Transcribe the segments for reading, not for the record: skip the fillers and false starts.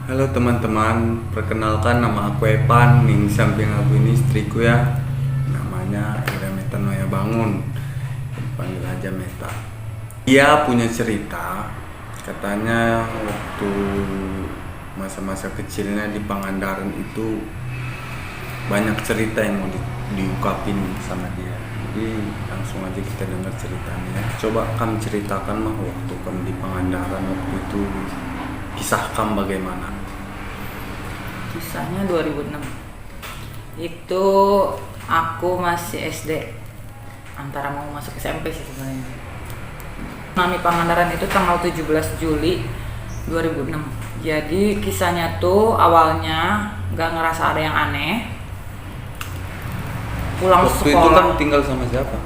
Halo teman-teman, perkenalkan nama aku Epan, nih samping aku ini istriku ya. Namanya Ira Meta Noya Bangun, dipanggil aja Meta. Dia punya cerita, katanya waktu masa-masa kecilnya di Pangandaran itu banyak cerita yang mau diungkapin sama dia. Jadi langsung aja kita dengar ceritanya. Coba kamu ceritakan mah waktu kamu di Pangandaran waktu itu, kisah kamu bagaimana? Kisahnya 2006 itu aku masih SD, antara mau masuk SMP sih sebenarnya. Tsunami Pangandaran itu tanggal 17 Juli 2006. Jadi kisahnya tuh awalnya nggak ngerasa ada yang aneh. Pulang Waktu sekolah. itu kan tinggal sama siapa?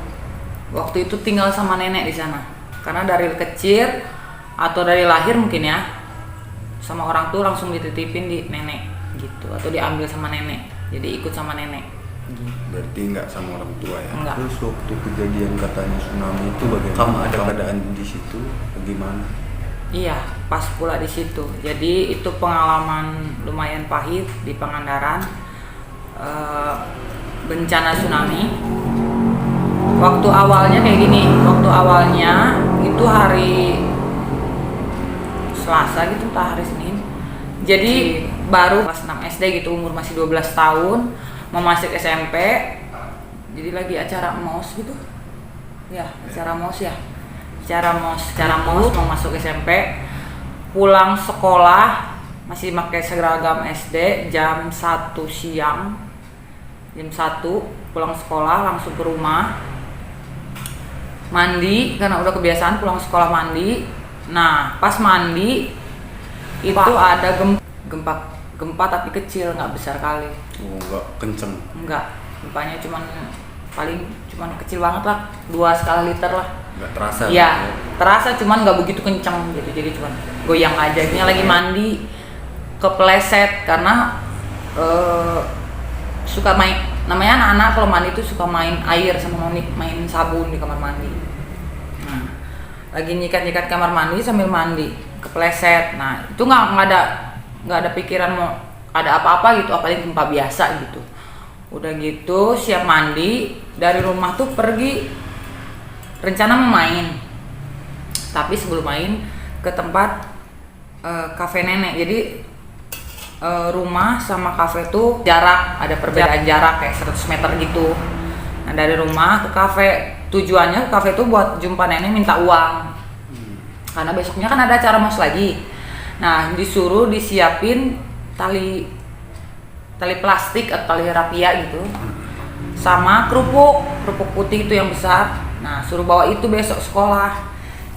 Waktu itu tinggal sama nenek di sana. Karena dari kecil atau dari lahir mungkin ya, sama orang tuh langsung dititipin di nenek gitu, atau diambil sama nenek. Jadi ikut sama nenek. Berarti nggak sama orang tua ya? Enggak. Terus waktu kejadian katanya tsunami itu bagaimana? Kamu ada keadaan di situ? Bagaimana? Iya, pas pula di situ. Jadi itu pengalaman lumayan pahit di Pangandaran. Bencana tsunami. Waktu awalnya kayak gini. Waktu awalnya itu hari Selasa gitu, entah hari Senin. Jadi baru kelas 6 SD gitu, umur masih 12 tahun, mau masuk SMP. Jadi lagi acara MOS gitu. Ya, acara MOS ya. Acara MOS mau masuk SMP. Pulang sekolah masih pakai seragam SD, jam 1 siang. Jam 1 pulang sekolah langsung ke rumah. Mandi karena udah kebiasaan pulang sekolah mandi. Nah, pas mandi itu ada gempa tapi kecil, nggak besar kali. Oh, nggak kenceng? Enggak, gempanya cuman kecil banget lah, 2 skala liter lah. Nggak terasa? Iya, terasa cuman nggak begitu kenceng gitu, jadi cuman goyang aja. Ini lagi mandi, kepleset karena suka main, namanya anak-anak kalau mandi tuh suka main air sama main sabun di kamar mandi. Nah, lagi nyikat-nyikat kamar mandi sambil mandi, kepleset. Nah, itu nggak ada pikiran mau ada apa-apa gitu, apalagi gempa biasa gitu. Udah gitu siap mandi, dari rumah tuh pergi, rencana mau main, tapi sebelum main ke tempat kafe nenek. Jadi rumah sama kafe tuh jarak, ada perbedaan jarak kayak 100 meter gitu. Nah, dari rumah ke kafe, tujuannya ke kafe tuh buat jumpa nenek, minta uang. Karena besoknya kan ada acara MOS lagi. Nah, disuruh disiapin tali plastik atau tali rapia gitu, sama kerupuk putih itu yang besar. Nah, suruh bawa itu besok sekolah.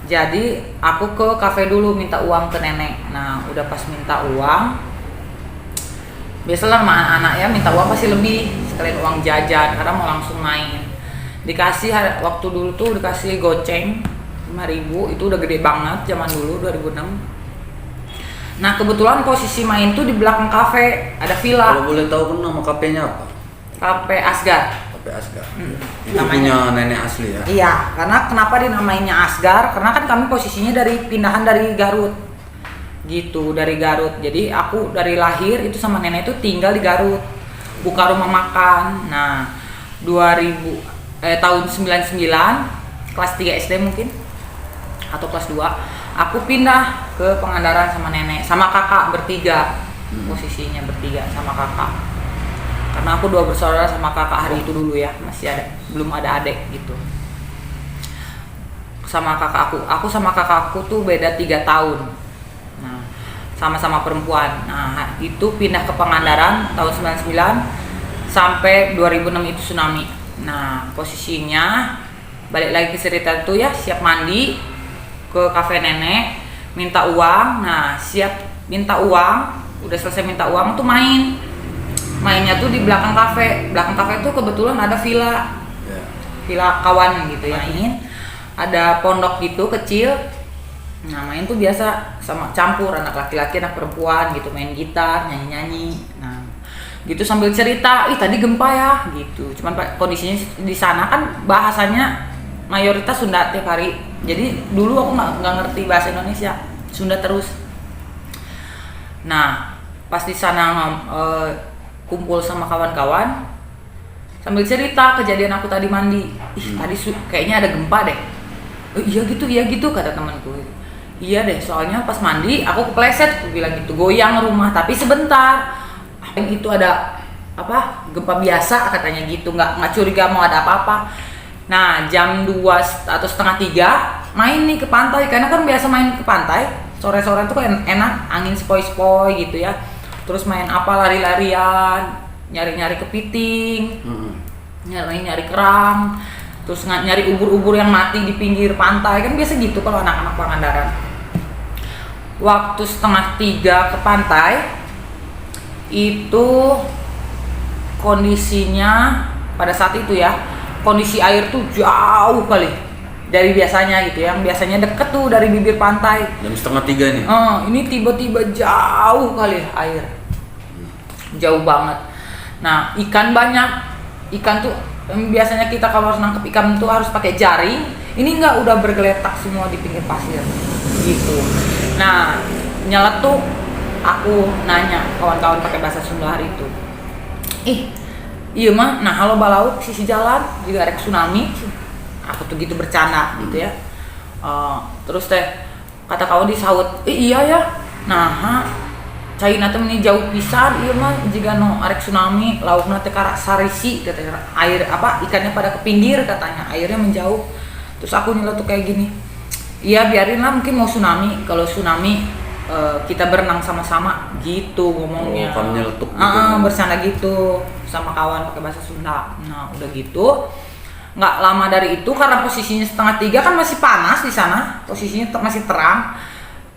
Jadi aku ke kafe dulu minta uang ke nenek. Nah, udah pas minta uang, biasalah sama anak-anak ya, minta uang pasti lebih, sekalian uang jajan karena mau langsung main. Dikasih waktu dulu tuh dikasih goceng 5.000, itu udah gede banget zaman dulu 2006. Nah, kebetulan posisi main tuh di belakang kafe, ada villa. Kalau boleh tahu kan nama kafenya apa? Kafe Asgar. Kafe Asgar. Itu Namanya. punya nenek asli ya? Iya, karena kenapa dinamainnya Asgar? Karena kan kami posisinya pindahan dari Garut. Gitu, dari Garut. Jadi aku dari lahir itu sama nenek itu tinggal di Garut. Buka rumah makan. Nah, tahun 99, kelas 3 SD mungkin atau kelas 2, aku pindah ke Pangandaran sama nenek, sama kakak bertiga. Posisinya bertiga sama kakak. Karena aku 2 bersaudara sama kakak hari itu dulu ya, belum ada adik gitu. Sama kakak aku sama kakak aku tuh beda 3 tahun. Nah, sama-sama perempuan. Nah, itu pindah ke Pangandaran tahun 99 sampai 2006 itu tsunami. Nah, posisinya balik lagi ke cerita tuh ya, siap mandi ke kafe nenek, minta uang. Nah, siap minta uang, udah selesai minta uang tuh mainnya tuh di belakang kafe. Belakang kafe tuh kebetulan ada villa, villa kawan gitu ya. Ini ada pondok gitu kecil. Nah, main tuh biasa sama campur anak laki-laki anak perempuan gitu, main gitar, nyanyi-nyanyi. Nah, gitu sambil cerita, ih tadi gempa ya gitu. Cuman kondisinya di sana kan bahasanya mayoritas Sunda tiap hari. Jadi dulu aku nggak ngerti bahasa Indonesia, Sunda terus. Nah, pas di sana kumpul sama kawan-kawan sambil cerita kejadian aku tadi mandi. Tadi kayaknya ada gempa deh. Iya gitu kata temanku. Iya deh, soalnya pas mandi aku kepleset, aku bilang gitu, goyang rumah tapi sebentar. Itu ada apa? Gempa biasa katanya gitu, nggak curiga mau ada apa-apa. Nah jam 2 atau setengah 3 main nih ke pantai, karena kan biasa main ke pantai sore-sore tuh kan enak, angin sepoi-sepoi gitu ya. Terus main apa, lari-larian, nyari-nyari kepiting, nyari kerang, terus nyari ubur-ubur yang mati di pinggir pantai, kan biasa gitu kalau anak-anak Pangandaran. Waktu setengah 3 ke pantai itu kondisinya pada saat itu ya, kondisi air tuh jauh kali dari biasanya gitu, yang biasanya deket tuh dari bibir pantai. Jam setengah 3 nih. Ini tiba-tiba jauh kali air, jauh banget. Nah ikan banyak, ikan tuh biasanya kita kalau harus nangkep ikan tuh harus pakai jaring. Ini enggak, udah bergeletak semua di pinggir pasir gitu. Nah nyeletuk, aku nanya kawan-kawan pakai bahasa Sunda hari itu, iya mah, nah halo balaut sisi jalan juga ada tsunami. Aku tuh gitu bercanda gitu ya. Terus teh kata kawan disaut, iya ya, nah China teh ini jauh pisan, iya mah jika no arek tsunami lautna teh karak sarisi katanya, air apa ikannya pada ke pinggir katanya, airnya menjauh. Terus aku nyeletuk kayak gini, iya biarin lah, mungkin mau tsunami, kalau tsunami kita berenang sama-sama gitu ngomongnya. Kamu nyeletuk gitu. Bercanda gitu sama kawan pakai bahasa Sunda. Nah udah gitu nggak lama dari itu, karena posisinya setengah 3 kan masih panas di sana, posisinya masih terang.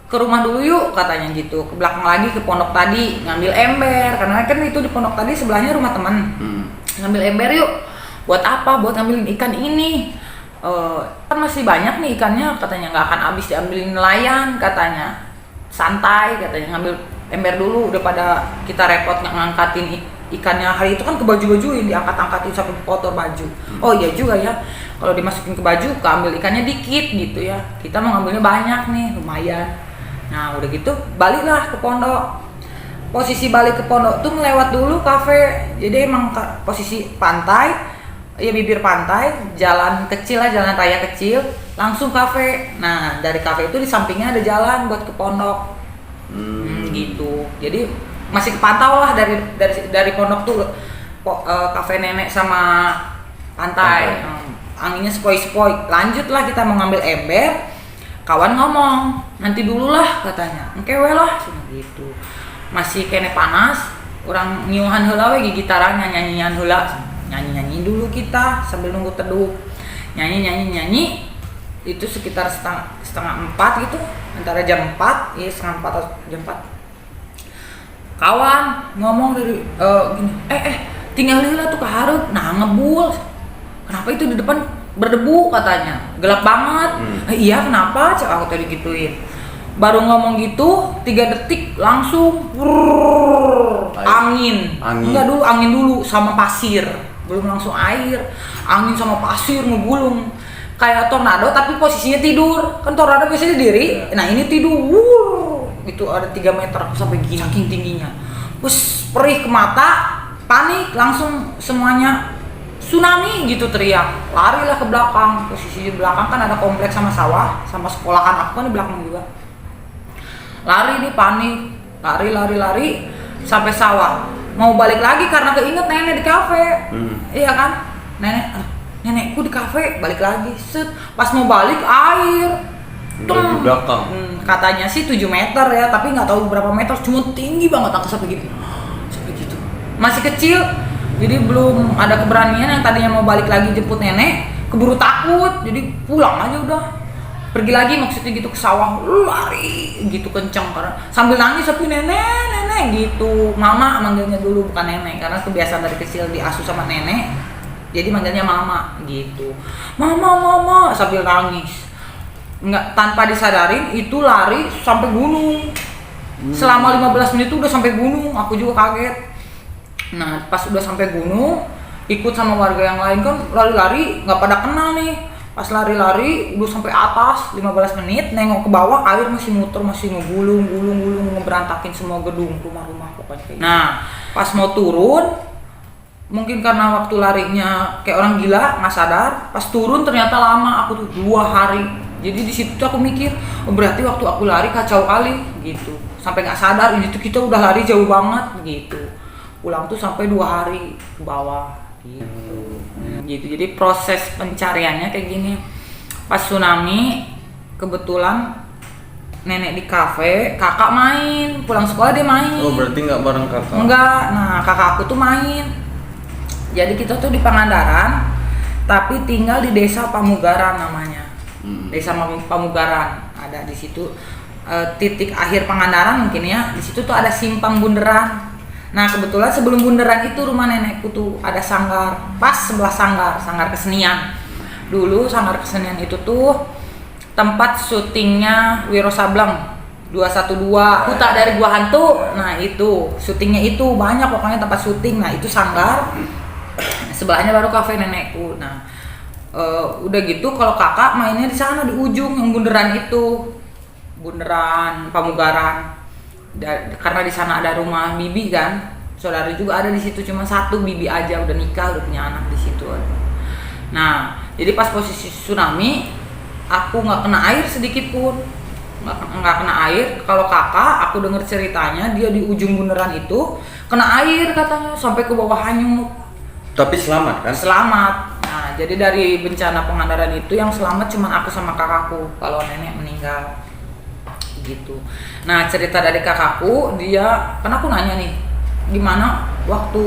Ke rumah dulu yuk katanya gitu, ke belakang lagi ke pondok tadi ngambil ember, karena kan itu di pondok tadi sebelahnya rumah teman. Ngambil ember yuk, buat apa? Buat ngambilin ikan ini. Kan masih banyak nih ikannya katanya, nggak akan habis diambilin nelayan katanya, santai katanya, ngambil ember dulu, udah pada kita repot ngangkatin ikannya. Hari itu kan ke baju-bajuin, diangkat-angkatin sampai kotor baju. Oh iya juga ya, kalau dimasukin ke baju keambil ikannya dikit gitu ya, kita mau ngambilnya banyak nih, lumayan. Nah udah gitu baliklah ke pondok. Posisi balik ke pondok tuh melewat dulu kafe, jadi emang posisi pantai ya, bibir pantai, jalan kecil lah, jalan raya kecil, langsung kafe. Nah dari kafe itu di sampingnya ada jalan buat ke pondok. Gitu, jadi masih kepantau lah dari pondok tuh kafe nenek sama pantai. Anginnya sepoi-sepoi. Lanjutlah kita mau ngambil ember, kawan ngomong nanti dulu lah katanya, engkewe lah gitu. Masih kene panas, orang nyiuhan heula we gitaran, nyanyian heula, nyanyi dulu kita sambil nunggu teduh, nyanyi itu sekitar setengah 4 gitu, antara jam 4 ya, setengah 4 atau jam 4. Kawan ngomong dari gini, tinggal heula tuh kahareup, nah ngebul, kenapa itu di depan berdebu katanya, gelap banget. Iya kenapa, cak aku tadi gituin. Baru ngomong gitu 3 detik langsung angin. Enggak dulu, angin dulu sama pasir, belum langsung air. Angin sama pasir ngegulung kayak tornado, tapi posisinya tidur. Kan tornado biasanya diri, nah ini tidur. Itu ada 3 meter sampai gini, saking tingginya. Terus perih ke mata, panik langsung semuanya. Tsunami gitu teriak, larilah ke belakang. Posisi di belakang kan ada kompleks sama sawah, sama sekolahan aku kan di belakang juga. Lari nih panik, lari sampai sawah. Mau balik lagi karena keinget nenek di kafe. Iya kan, nenekku di kafe, balik lagi. Set, pas mau balik air. Di belakang. Katanya sih 7 meter ya, tapi nggak tahu berapa meter, cuma tinggi banget aku sampai gitu. Masih kecil. Jadi belum ada keberanian, yang tadinya mau balik lagi jemput nenek, keburu takut, jadi pulang aja udah. Pergi lagi maksudnya gitu ke sawah, lari gitu kenceng, karena sambil nangis tapi nenek gitu. Mama manggilnya dulu, bukan nenek, karena kebiasaan dari kecil diasuh sama nenek, jadi manggilnya mama gitu. Mama sambil nangis. Nggak, tanpa disadarin itu lari sampai gunung. Selama 15 menit itu udah sampai gunung, aku juga kaget. Nah pas udah sampai gunung, ikut sama warga yang lain kan lari-lari, nggak pada kenal nih. Pas lari-lari udah sampai atas 15 menit, nengok ke bawah air masih muter, masih ngegulung, ngeberantakin semua gedung, rumah-rumah pokoknya kayak gitu. Nah, pas mau turun, mungkin karena waktu larinya kayak orang gila, nggak sadar. Pas turun ternyata lama, aku tuh 2 hari. Jadi di situ tuh aku mikir, oh berarti waktu aku lari kacau kali gitu. Sampai nggak sadar, ini tuh kita udah lari jauh banget gitu. Pulang tuh sampai 2 hari ke bawah gitu. Gitu. Jadi proses pencariannya kayak gini. Pas tsunami kebetulan nenek di kafe, kakak main, pulang sekolah dia main. Oh berarti nggak bareng kakak? Enggak, nah kakak aku tuh main. Jadi kita tuh di Pangandaran, tapi tinggal di desa Pamugaran namanya. Desa Pamugaran ada di situ, titik akhir Pangandaran mungkin ya. Di situ tuh ada simpang bunderan. Nah kebetulan sebelum bunderan itu rumah nenekku tuh ada sanggar, pas sebelah sanggar kesenian. Dulu sanggar kesenian itu tuh tempat syutingnya Wiro Sableng 212, Huta dari Gua Hantu. Nah itu syutingnya itu banyak pokoknya tempat syuting. Nah itu sanggar, sebelahnya baru kafe nenekku. Nah udah gitu kalau kakak mainnya di sana di ujung yang bunderan itu, bunderan Pamugaran. Karena di sana ada rumah bibi kan, saudari juga ada di situ, cuma satu bibi aja udah nikah, udah punya anak di situ. Nah jadi pas posisi tsunami aku nggak kena air sedikit pun, nggak kena air. Kalau kakak aku dengar ceritanya dia di ujung bunderan itu kena air katanya sampai ke bawah hanyut. Tapi selamat kan? Selamat. Nah jadi dari bencana Pangandaran itu yang selamat cuma aku sama kakakku, kalau nenek meninggal gitu. Nah cerita dari kakakku, dia kan aku nanya nih gimana waktu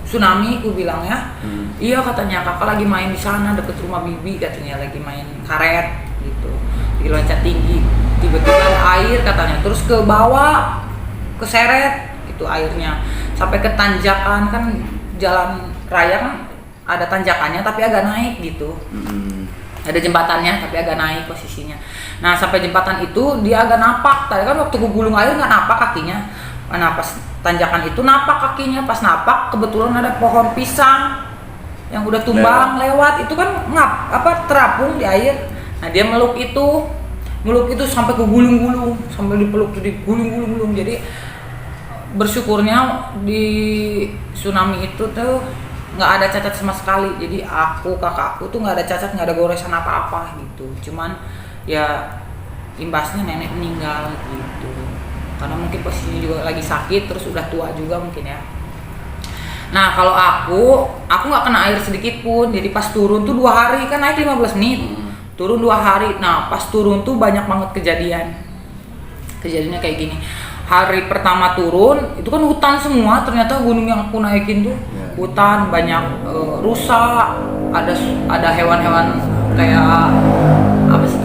tsunami, aku bilang ya iya katanya kakak lagi main di sana deket rumah bibi, katanya lagi main karet gitu, lagi loncat tinggi, tiba-tiba ada air katanya, terus ke bawah keseret itu airnya sampai ke tanjakan, kan jalan raya kan ada tanjakannya tapi agak naik gitu. Ada jembatannya tapi agak naik posisinya. Nah sampai jembatan itu dia agak napak. Tadi kan waktu gulung air nggak napak kakinya. Nah pas tanjakan itu napak kakinya. Pas napak kebetulan ada pohon pisang yang udah tumbang lewat. Itu kan terapung di air. Nah dia meluk itu sampai ke gulung-gulung, sampai dipeluk tuh digulung-gulung. Jadi bersyukurnya di tsunami itu tuh nggak ada cacat sama sekali. Jadi kakakku tuh nggak ada cacat, nggak ada goresan apa-apa gitu. Cuman ya imbasnya nenek meninggal gitu, karena mungkin posisinya juga lagi sakit, terus udah tua juga mungkin ya. Nah kalau aku nggak kena air sedikit pun. Jadi pas turun tuh 2 hari, kan naik 15 menit, turun 2 hari. Nah pas turun tuh banyak banget kejadiannya kayak gini. Hari pertama turun itu kan hutan semua, ternyata gunung yang aku naikin tuh hutan, banyak rusa, ada hewan-hewan kayak apa sih,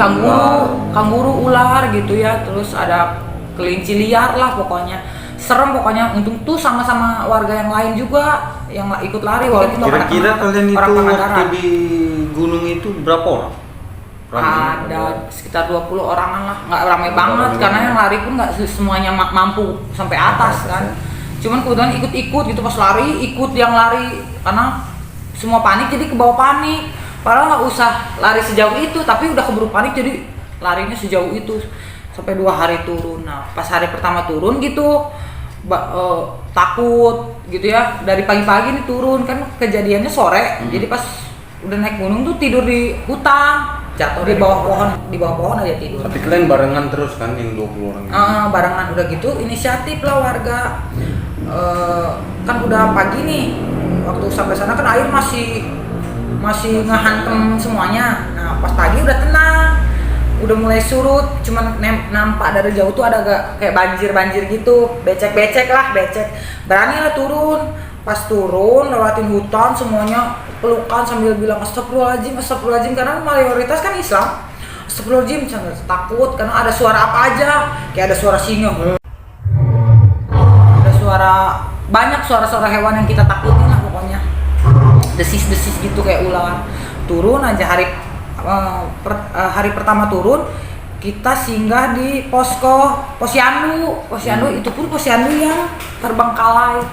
kanguru, ular gitu ya, terus ada kelinci liar lah pokoknya. Serem pokoknya. Untung tuh sama-sama warga yang lain juga yang ikut lari, walaupun kira-kira kalian itu waktu di gunung itu berapa orang? Ada sekitar 20 orangan lah, nggak ramai banget karena yang lari pun nggak semuanya mampu sampai atas kan. Cuman kebetulan ikut-ikut gitu, pas lari ikut yang lari karena semua panik, jadi ke bawah panik. Padahal nggak usah lari sejauh itu, tapi udah keburu panik jadi larinya sejauh itu sampai 2 hari turun. Nah pas hari pertama turun gitu takut gitu ya, dari pagi-pagi nih turun kan, kejadiannya sore. Jadi pas udah naik gunung tuh tidur di hutan, jatuh di bawah pohon aja tidur. Tapi kalian barengan terus kan yang 20 orang itu? Barengan. Udah gitu inisiatif lah warga. Kan udah pagi nih, waktu sampai sana kan air masih ngehantem semuanya. Nah pas pagi udah tenang, udah mulai surut, cuman nampak dari jauh tuh ada kayak banjir gitu, becek. Berani lah turun. Pas turun lewatin hutan semuanya pelukan sambil bilang astagfirullahaladzim, karena mayoritas kan Islam. Astagfirullahaladzim, takut karena ada suara apa aja, kayak ada suara singa, ada banyak suara hewan yang kita takutin lah pokoknya, desis gitu kayak ular. Turun aja hari pertama turun kita singgah di posyandu itu pun posyandu yang terbengkalai.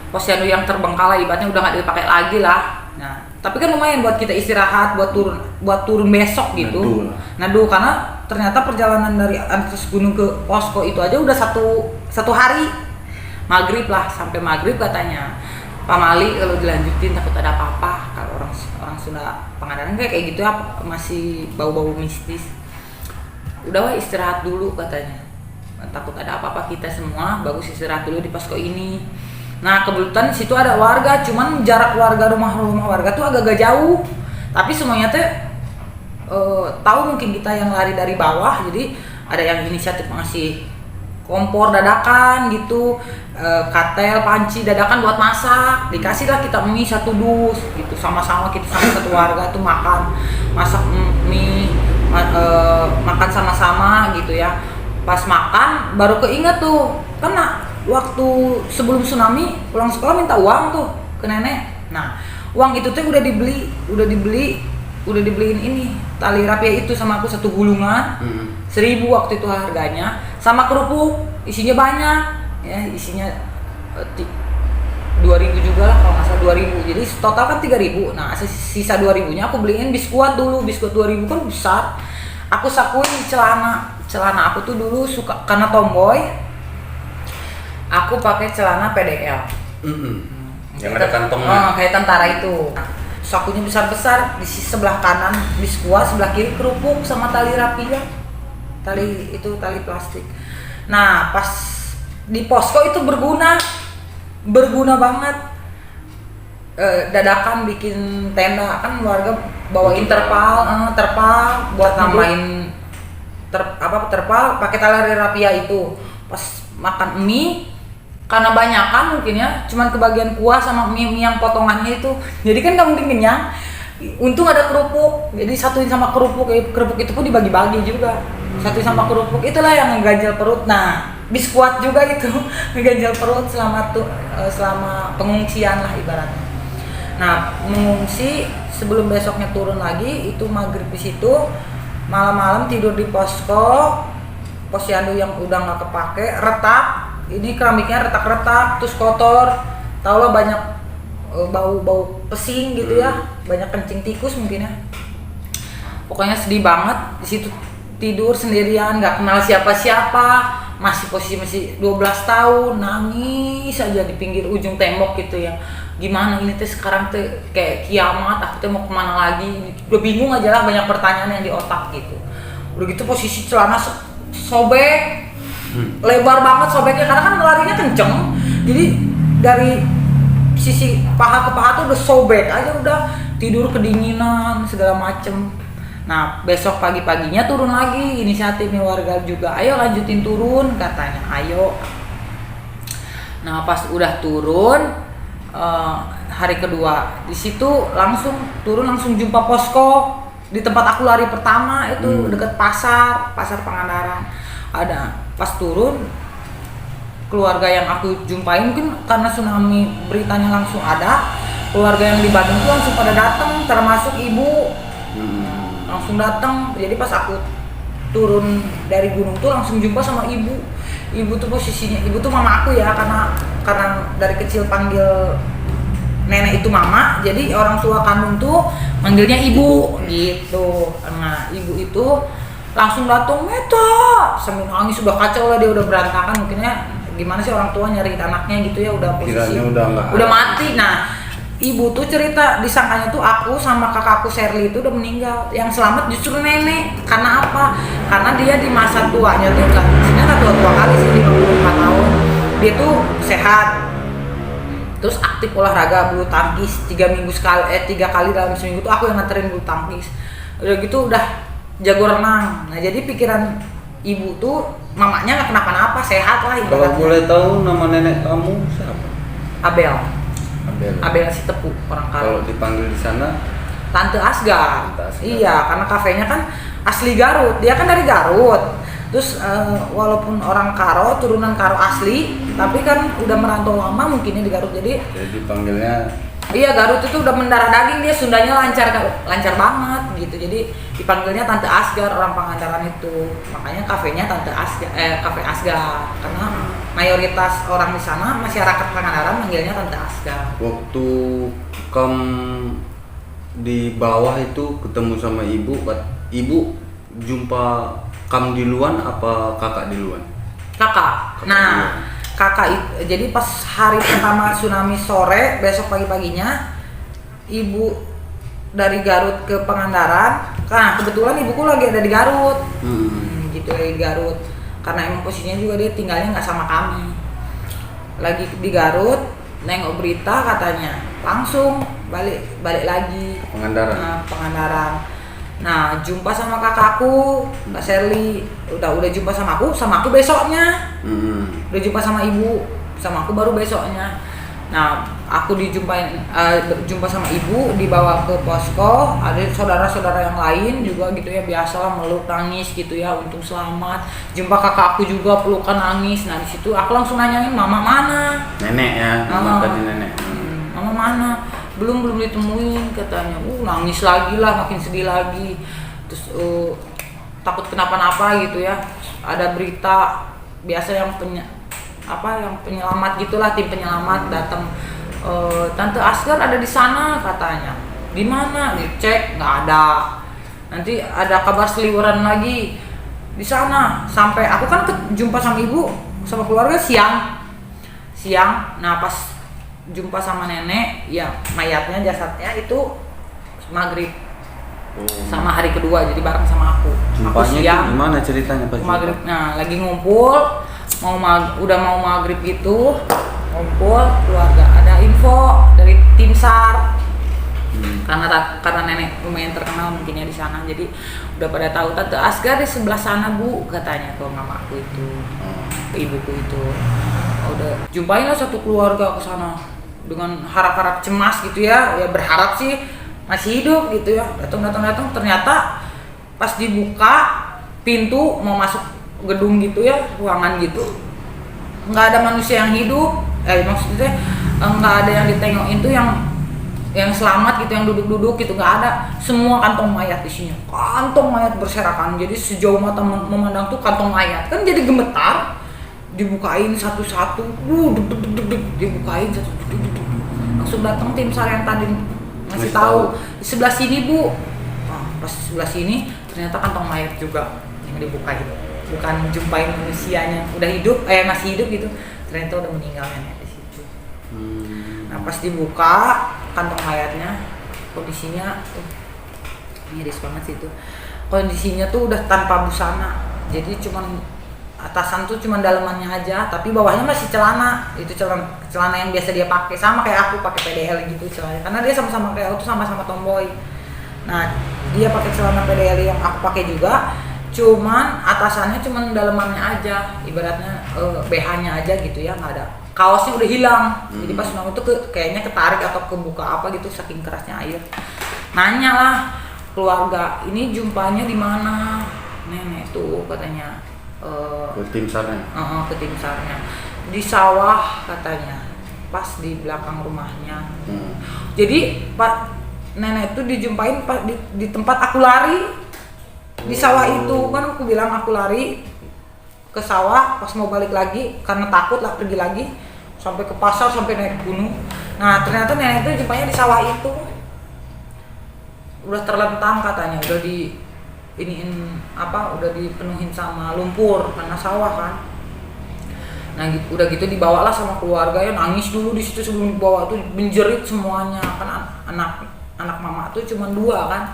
Posyandu yang terbengkalai, ibaratnya udah nggak dipakai lagi lah. Nah Tapi kan lumayan buat kita istirahat, buat turun besok gitu. Nadu karena ternyata perjalanan dari atas gunung ke posko itu aja udah satu hari. Maghrib lah, sampai maghrib katanya Pak Mali kalau dilanjutin takut ada apa-apa. Kalau orang Sunda Pangandaran kayak gitu ya, masih bau-bau mistis. Udah wah, istirahat dulu katanya. Takut ada apa-apa kita semua, bagus istirahat dulu di posko ini. Nah kebetulan situ ada warga, cuman jarak rumah warga tuh agak jauh. Tapi semuanya tuh tahu mungkin kita yang lari dari bawah, jadi ada yang inisiatif ngasih kompor dadakan gitu, katel, panci dadakan buat masak. Dikasihlah kita mie 1 dus gitu, sama-sama kita sama satu warga tuh masak mie, makan sama-sama gitu ya. Pas makan baru keinget tuh, karena waktu sebelum tsunami pulang sekolah minta uang tuh ke nenek. Nah uang itu tuh udah dibeliin ini tali rapia itu sama aku 1 gulungan, 1.000 waktu itu harganya, sama kerupuk isinya banyak ya, isinya 2.000 juga lah kalau nggak salah, 2.000, jadi total kan 3.000. Nah sisa 2.000 nya aku beliin biskuit dulu, biskuit 2.000 kan besar, aku sakuin di celana aku tuh dulu suka karena tomboy. Aku pakai celana PDL. Yang ada kantongnya. Kayak tentara itu. Sakunya besar-besar, di sebelah kanan biskuit, sebelah kiri kerupuk sama tali rapia. Tali plastik. Nah, pas di posko itu berguna banget. Dadakan bikin tenda, kan warga bawain terpal buat nambahin terpal pakai tali rapia itu. Pas makan mie karena banyakan mungkin ya, cuman kebagian kuah sama mie yang potongannya itu, jadi kan nggak mungkin kenyang. Untung ada kerupuk, jadi satuin sama kerupuk itu pun dibagi-bagi juga, satuin sama kerupuk, itulah yang ngeganjal perut. Nah biskuit juga itu ngeganjal perut selama pengungsian lah ibaratnya. Nah mengungsi sebelum besoknya turun lagi, itu maghrib di situ, malam-malam tidur di posyandu yang udah nggak kepake, retak. Ini keramiknya retak-retak, terus kotor, tau lah banyak bau pesing gitu ya, banyak kencing tikus mungkin ya. Pokoknya sedih banget di situ, tidur sendirian, nggak kenal siapa-siapa, masih 12 tahun, nangis aja di pinggir ujung tembok gitu ya. Gimana ini teh sekarang teh kayak kiamat, aku teh mau kemana lagi? Udah bingung aja lah, banyak pertanyaan yang di otak gitu. Udah gitu posisi celana sobek. Lebar banget sobeknya karena kan larinya kenceng, jadi dari sisi paha ke paha tuh udah sobek aja, udah tidur kedinginan segala macem. Nah besok pagi-paginya turun lagi, inisiatif nih warga juga, ayo lanjutin turun katanya, ayo. Nah pas udah turun hari kedua di situ langsung jumpa posko di tempat aku lari pertama itu, deket pasar Pangandaran. Ada pas turun, keluarga yang aku jumpain mungkin karena tsunami beritanya langsung ada, keluarga yang di Bandung tuh langsung pada datang, termasuk ibu langsung datang. Jadi pas aku turun dari gunung tuh langsung jumpa sama ibu tuh posisinya, ibu tuh mama aku ya, karena dari kecil panggil nenek itu mama, jadi orang tua kandung tuh manggilnya ibu gitu. Nah ibu itu langsung datang, Meta, sambil nangis, udah kacau lah dia, udah berantakan mungkinnya. Gimana sih orang tua nyariin anaknya gitu ya, udah posisi udah mati. Nah ibu tuh cerita, disangkanya tuh aku sama kakakku Sherly itu udah meninggal, yang selamat justru nenek. Karena apa? Karena dia di masa tuanya tuh sebenarnya nggak tua kali sih, 54 tahun, dia tuh sehat, terus aktif olahraga bulu tangkis 3 kali dalam seminggu tuh aku yang nganterin bulu tangkis. Udah gitu udah jago renang. Nah jadi pikiran ibu tuh, mamanya nggak kenapa-napa, sehat lah ibaratnya. Kalau boleh tahu nama nenek kamu siapa? Abel si Tepu, orang Karo. Kalau dipanggil di sana Tante Asgar. Iya, karena kafenya kan asli Garut, dia kan dari Garut. Terus walaupun orang Karo, turunan Karo asli, tapi kan udah merantau lama mungkinnya di Garut, jadi dipanggilnya. Iya, Garut itu udah mendarah daging, dia Sundanya lancar banget gitu. Jadi dipanggilnya Tante Asgar, orang Pangandaran itu. Makanya kafenya Kafe Asgar, karena mayoritas orang di sana masyarakat Pangandaran manggilnya Tante Asgar. Waktu kamu di bawah itu ketemu sama ibu, ibu jumpa kam di luar apa kakak di luar? Kakak. Nah, jadi pas hari pertama tsunami sore, besok pagi-paginya ibu dari Garut ke Pangandaran. Nah, kebetulan ibuku lagi ada di Garut. Gitu, lagi di Garut. Karena emang posisinya juga dia tinggalnya nggak sama kami. Lagi di Garut, nengok berita katanya, langsung balik lagi Pangandaran. Pangandaran. Nah, jumpa sama kakakku, Kak Sherly. Udah jumpa sama aku besoknya. Udah jumpa sama ibu, sama aku baru besoknya. Nah, aku jumpa sama ibu, dibawa ke posko. Ada saudara-saudara yang lain juga gitu ya, biasalah meluk, nangis gitu ya, untung selamat. Jumpa kakakku juga, pelukan, nangis. Nah, di situ aku langsung nanyain, mama mana? Nenek ya, tadi nenek. Mama mana? Belum ditemuin katanya. Nangis lagi lah, makin sedih lagi. Terus takut kenapa-napa gitu ya. Ada berita biasa yang penyelamat gitulah, tim penyelamat datang. Tante Asgar ada di sana katanya. Di mana? Dicek nggak ada. Nanti ada kabar seliweran lagi di sana. Sampai aku kan jumpa sama ibu sama keluarga siang. Nah, pas jumpa sama nenek, ya mayatnya, jasadnya itu maghrib. Sama hari kedua, jadi bareng sama aku. Jumpanya siang. Gimana ceritanya pas maghrib? Nah, lagi ngumpul, udah mau maghrib gitu, ngumpul keluarga. Ada info dari tim SAR. Karena nenek lumayan terkenal mungkin ya di sana, jadi udah pada tahu Tante Asgar di sebelah sana bu, katanya ke mamaku itu, ke ibuku itu. Udah jumpain lah satu keluarga ke sana dengan harap-harap cemas gitu ya, berharap sih masih hidup gitu ya. Datang ternyata pas dibuka pintu mau masuk gedung gitu ya, ruangan gitu, nggak ada manusia yang hidup. Maksudnya nggak ada yang ditengokin tuh yang selamat gitu, yang duduk-duduk gitu, nggak ada. Semua kantong mayat isinya, kantong mayat berserakan. Jadi sejauh mata memandang tuh kantong mayat, kan jadi gemetar. Dibukain satu-satu, dibukain satu-satu, langsung datang tim SAR yang tadi ngasih tahu di sebelah sini bu. Pas sebelah sini ternyata kantong mayat juga yang dibukain, bukan jumpain manusianya udah hidup, masih hidup gitu, ternyata udah meninggal nenek di situ. Nah, pas dibuka kantong mayatnya, kondisinya miris banget sih itu. Kondisinya tuh udah tanpa busana, jadi cuman atasan tuh cuma dalamannya aja, tapi bawahnya masih celana. Itu celana yang biasa dia pakai, sama kayak aku pakai PDL gitu celananya, karena dia sama-sama kayak aku tuh sama-sama tomboy. Nah, dia pakai celana PDL yang aku pakai juga, cuman atasannya cuman dalamannya aja, ibaratnya BH-nya aja gitu ya, nggak ada. Kaosnya udah hilang. Jadi pas tsunami itu kayaknya ketarik atau kebuka apa gitu, saking kerasnya air. Nanya lah keluarga, ini jumpanya di mana? Nenek tuh katanya ke tim SAR-nya. Ke tim SAR-nya di sawah katanya, pas di belakang rumahnya. Jadi Pak nenek itu dijumpain di tempat aku lari di sawah itu. Kan aku bilang aku lari ke sawah, pas mau balik lagi karena takut lah, pergi lagi sampai ke pasar, sampai naik gunung. Nah, ternyata nenek itu jumpanya di sawah itu, udah terlentang katanya, udah udah dipenuhin sama lumpur karena sawah kan. Nah, udah gitu dibawalah sama keluarga ya, nangis dulu di situ sebelum dibawa tuh, menjerit semuanya kan. Anak mama tuh cuma 2 kan.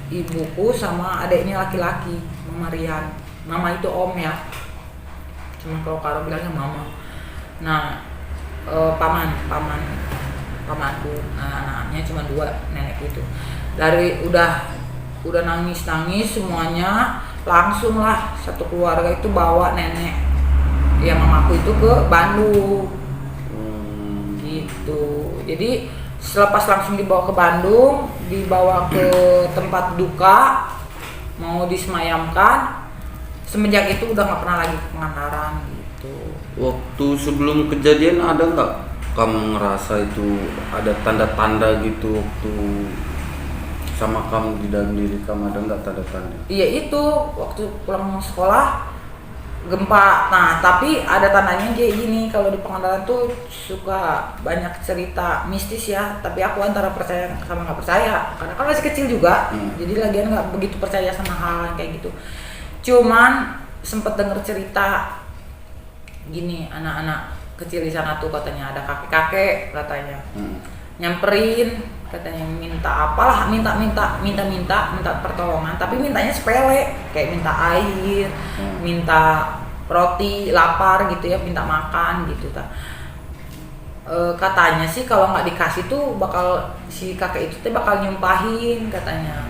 Ibuku sama adiknya laki-laki, Mama Rian. Mama itu om ya, cuma kalau Karo bilangnya mama. Nah, pamanku, anaknya cuma 2, nenekku itu. Dari udah nangis semuanya, langsung lah satu keluarga itu bawa nenek ya mamaku itu ke Bandung. Gitu. Jadi selepas langsung dibawa ke Bandung, dibawa ke tempat duka, mau disemayamkan. Semenjak itu udah nggak pernah lagi ke Pangandaran gitu. Waktu sebelum kejadian ada nggak kamu ngerasa itu ada tanda-tanda gitu waktu sama kamu di dalam diri kamu, ada nggak tanda-tanda? Iya, itu waktu pulang sekolah gempa. Nah, tapi ada tandanya kayak gini, kalau di Pangandaran tuh suka banyak cerita mistis ya, tapi aku antara percaya sama nggak percaya, karena kan masih kecil juga, jadi lagian nggak begitu percaya sama hal yang kayak gitu. Cuman sempet denger cerita gini, anak-anak kecil di sana tuh katanya ada kakek-kakek katanya nyamperin, katanya minta apalah, minta pertolongan, tapi mintanya sepele, kayak minta air, minta roti, lapar gitu ya, minta makan gitu ta. Katanya sih kalau nggak dikasih tuh bakal si kakek itu tuh bakal nyumpahin katanya.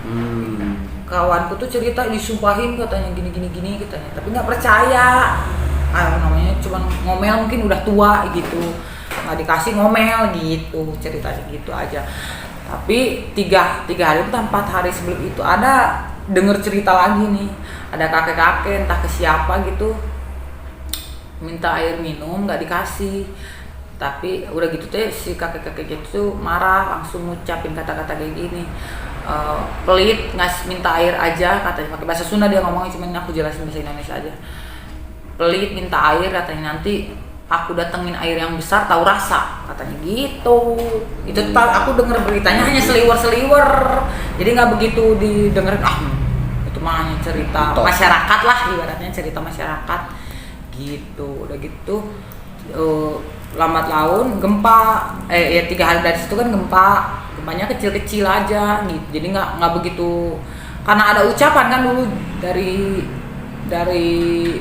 Kawanku tuh cerita disumpahin katanya gini katanya, tapi nggak percaya. Namanya cuman ngomel, mungkin udah tua gitu, nggak dikasih ngomel gitu, ceritanya gitu aja. Tapi tiga hari atau 4 hari sebelum itu ada denger cerita lagi nih, ada kakek-kakek entah ke siapa gitu minta air minum nggak dikasih, tapi udah gitu teh si kakek-kakek itu marah, langsung ngucapin kata-kata kayak gini, pelit, minta air aja katanya, pakai bahasa Sunda dia ngomongnya, cuman aku jelasin bahasa Indonesia aja. Pelit minta air katanya, nanti aku datengin air yang besar tahu rasa katanya gitu. Itu aku denger beritanya hanya seliwer-seliwer, jadi nggak begitu didengerin. Itu mah hanya cerita masyarakat lah, ibaratnya cerita masyarakat gitu. Udah gitu lambat laun gempa, ya 3 hari dari situ kan gempanya kecil-kecil aja gitu, jadi nggak begitu, karena ada ucapan kan dulu dari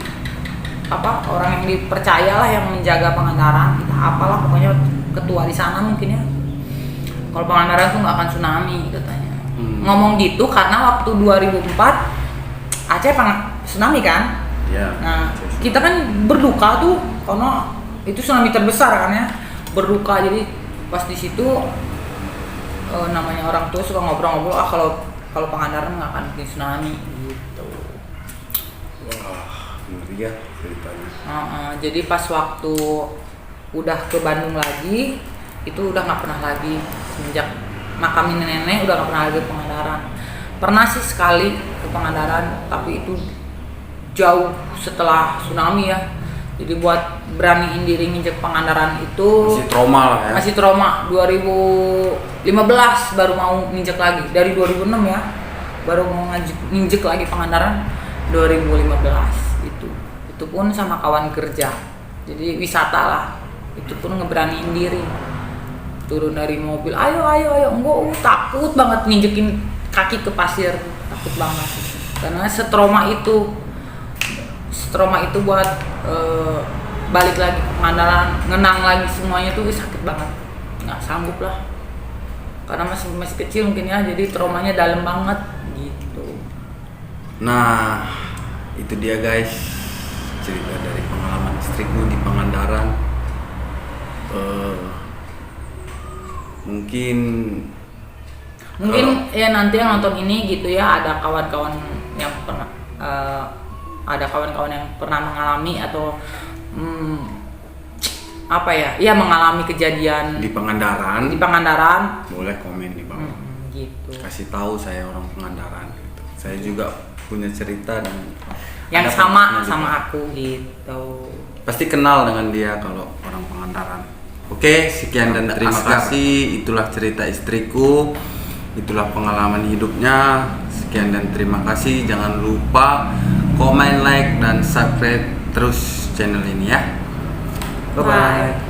apa orang yang dipercaya lah yang menjaga Pangandaran, apalah pokoknya ketua di sana mungkin ya, kalau Pangandaran tuh nggak akan tsunami katanya. Ngomong gitu karena waktu 2004 Aceh tsunami kan ya. Nah kita kan berduka tuh karena itu tsunami terbesar kan ya, berduka. Jadi pas di situ namanya orang tua suka ngobrol-ngobrol, kalau Pangandaran nggak akan bikin tsunami gitu. Ngeri ya ceritanya. Jadi pas waktu udah ke Bandung lagi, itu udah nggak pernah lagi, semenjak makamin nenek udah nggak pernah lagi ke Pangandaran. Pernah sih sekali ke Pangandaran, tapi itu jauh setelah tsunami ya. Jadi buat beraniin diri nginjek Pangandaran itu masih trauma lah ya. Masih trauma. 2015 baru mau nginjek lagi, dari 2006 ya baru mau nginjek lagi Pangandaran 2015. Itu pun sama kawan kerja, jadi wisata lah. Itu pun ngeberaniin diri, turun dari mobil, ayo enggak, takut banget nginjekin kaki ke pasir, takut banget karena setrauma itu buat balik lagi ke Pangandaran, ngenang lagi semuanya tuh sakit banget, nggak sanggup lah karena masih kecil mungkin ya, jadi traumanya dalam banget gitu. Nah itu dia guys, cerita dari pengalaman istriku di Pangandaran. Mungkin ya nanti yang nonton ini gitu ya, ada kawan-kawan yang pernah mengalami atau mengalami kejadian di Pangandaran, boleh komen di bawah. Gitu. Kasih tahu saya orang Pangandaran gitu. Saya juga punya cerita dan yang sama aku gitu. Pasti kenal dengan dia kalau orang Pangandaran. Oke, sekian dan terima kasih. Itulah cerita istriku, itulah pengalaman hidupnya. Sekian dan terima kasih. Jangan lupa komen, like, dan subscribe terus channel ini ya. Bye bye.